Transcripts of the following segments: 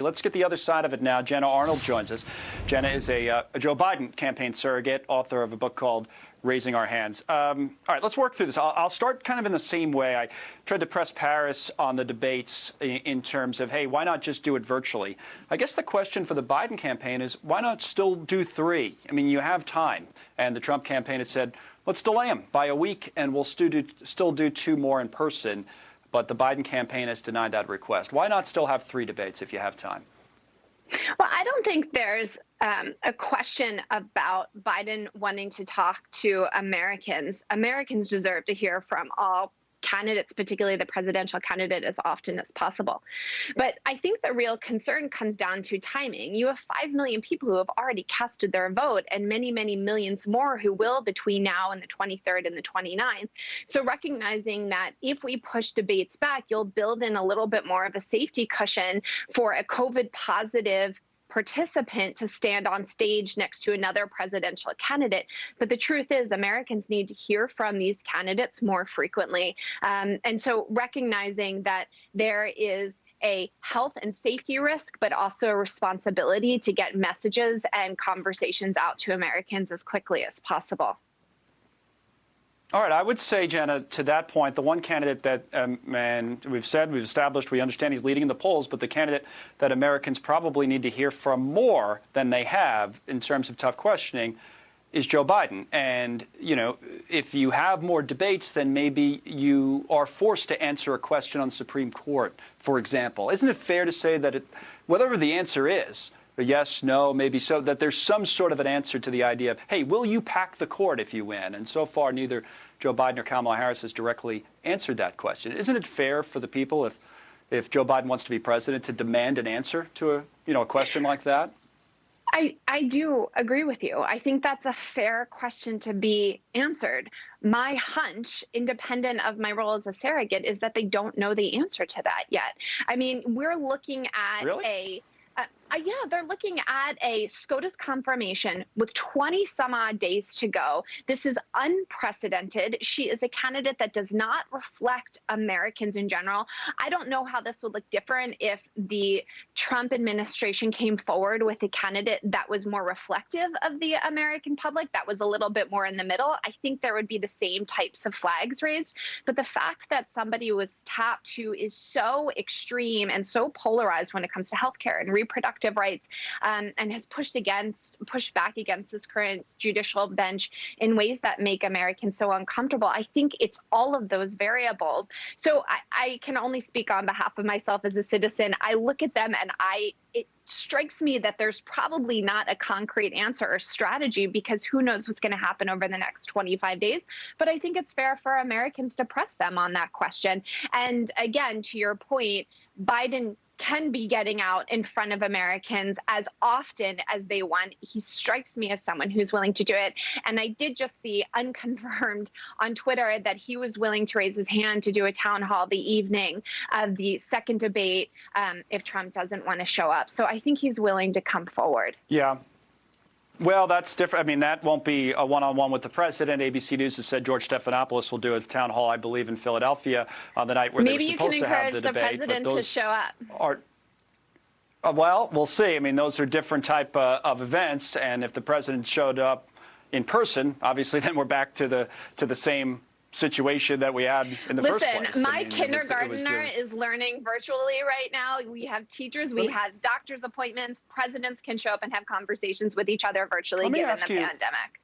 Let's get the other side of it now. Jenna Arnold joins us. Jenna is a Joe Biden campaign surrogate, author of a book called Raising Our Hands. All right, let's work through this. I'll start kind of in the same way. I tried to press Paris on the debates in terms of, hey, why not just do it virtually? I guess the question for the Biden campaign is, why not still do 3? I mean, you have time. And the Trump campaign has said, let's delay them by a week, and we'll still do 2 more in person. But the Biden campaign has denied that request. Why not still have 3 debates if you have time? Well, I don't think there's a question about Biden wanting to talk to Americans. Americans deserve to hear from all candidates, particularly the presidential candidate, as often as possible. But I think the real concern comes down to timing. You have 5 million people who have already casted their vote and many, many millions more who will between now and the 23rd and the 29th. So recognizing that if we push debates back, you'll build in a little bit more of a safety cushion for a COVID positive participant to stand on stage next to another presidential candidate. But the truth is, Americans need to hear from these candidates more frequently. And so recognizing that there is a health and safety risk, but also a responsibility to get messages and conversations out to Americans as quickly as possible. All right, I would say, Jenna, to that point, the one candidate that, and we've established, we understand he's leading in the polls, but the candidate that Americans probably need to hear from more than they have in terms of tough questioning is Joe Biden. And, you know, if you have more debates, then maybe you are forced to answer a question on the Supreme Court, for example. Isn't it fair to say that whatever the answer is, yes, no, maybe so, that there's some sort of an answer to the idea of, hey, will you pack the court if you win? And so far, neither Joe Biden or Kamala Harris has directly answered that question. Isn't it fair for the people, if Joe Biden wants to be president, to demand an answer to a question like that? I do agree with you. I think that's a fair question to be answered. My hunch, independent of my role as a surrogate, is that they don't know the answer to that yet. I mean, we're looking at yeah, they're looking at a SCOTUS confirmation with 20 some odd days to go. This is unprecedented. She is a candidate that does not reflect Americans in general. I don't know how this would look different if the Trump administration came forward with a candidate that was more reflective of the American public, that was a little bit more in the middle. I think there would be the same types of flags raised. But the fact that somebody was tapped who is so extreme and so polarized when it comes to healthcare and reproductive rights, and has pushed back against this current judicial bench in ways that make Americans so uncomfortable. I think it's all of those variables. So I can only speak on behalf of myself as a citizen. I look at them and it strikes me that there's probably not a concrete answer or strategy, because who knows what's going to happen over the next 25 days. But I think it's fair for Americans to press them on that question. And again, to your point, Biden can be getting out in front of Americans as often as they want. He strikes me as someone who's willing to do it. And I did just see unconfirmed on Twitter that he was willing to raise his hand to do a town hall the evening of the second debate if Trump doesn't want to show up. So I think he's willing to come forward. Yeah. Well, that's different. I mean, that won't be a one-on-one with the president. ABC News has said George Stephanopoulos will do a town hall, I believe, in Philadelphia on the night where they were supposed to have the debate. Maybe you can encourage the president to show up. Well, we'll see. I mean, those are different type of events, and if the president showed up in person, obviously, then we're back to the same situation that we had in the first place. Listen, my kindergartner is learning virtually right now. We have teachers, we have doctor's appointments. Presidents can show up and have conversations with each other virtually given the pandemic.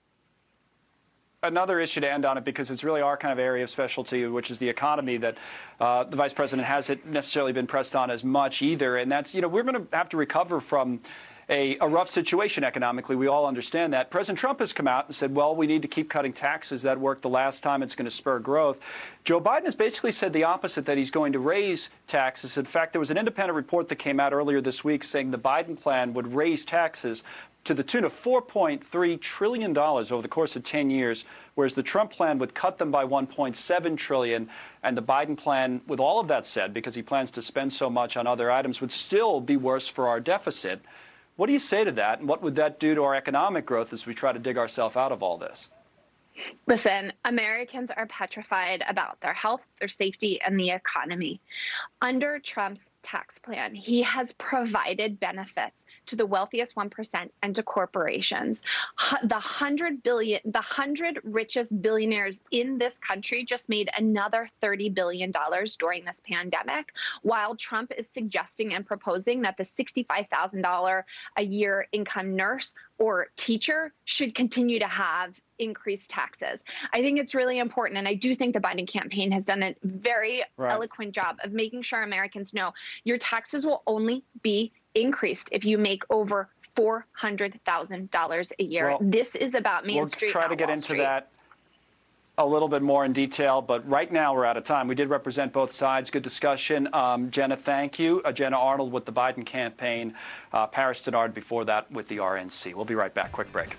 Another issue to end on it, because it's really our kind of area of specialty, which is the economy, that the vice president hasn't necessarily been pressed on as much either. And that's, we're going to have to recover from a rough situation economically. We all understand that. President Trump has come out and said, well, we need to keep cutting taxes. That worked the last time. It's going to spur growth. Joe Biden has basically said the opposite, that he's going to raise taxes. In fact, there was an independent report that came out earlier this week saying the Biden plan would raise taxes to the tune of $4.3 trillion over the course of 10 years, whereas the Trump plan would cut them by $1.7 trillion. And the Biden plan, with all of that said, because he plans to spend so much on other items, would still be worse for our deficit. What do you say to that? And what would that do to our economic growth as we try to dig ourselves out of all this? Listen, Americans are petrified about their health, their safety, and the economy. Under Trump's tax plan, he has provided benefits to the wealthiest 1% and to corporations. The 100 richest billionaires in this country just made another $30 billion during this pandemic, while Trump is suggesting and proposing that the $65,000 a year income nurse or teacher should continue to have increased taxes. I think it's really important, and I do think the Biden campaign has done a very eloquent job of making sure Americans know your taxes will only be increased if you make over $400,000 a year. Well, this is about Main Street. We'll try to get Wall into Street. that a little bit more in detail, but right now we're out of time. We did represent both sides. Good discussion. Jenna, thank you. Jenna Arnold with the Biden campaign. Paris Denard before that with the RNC. We'll be right back. Quick break.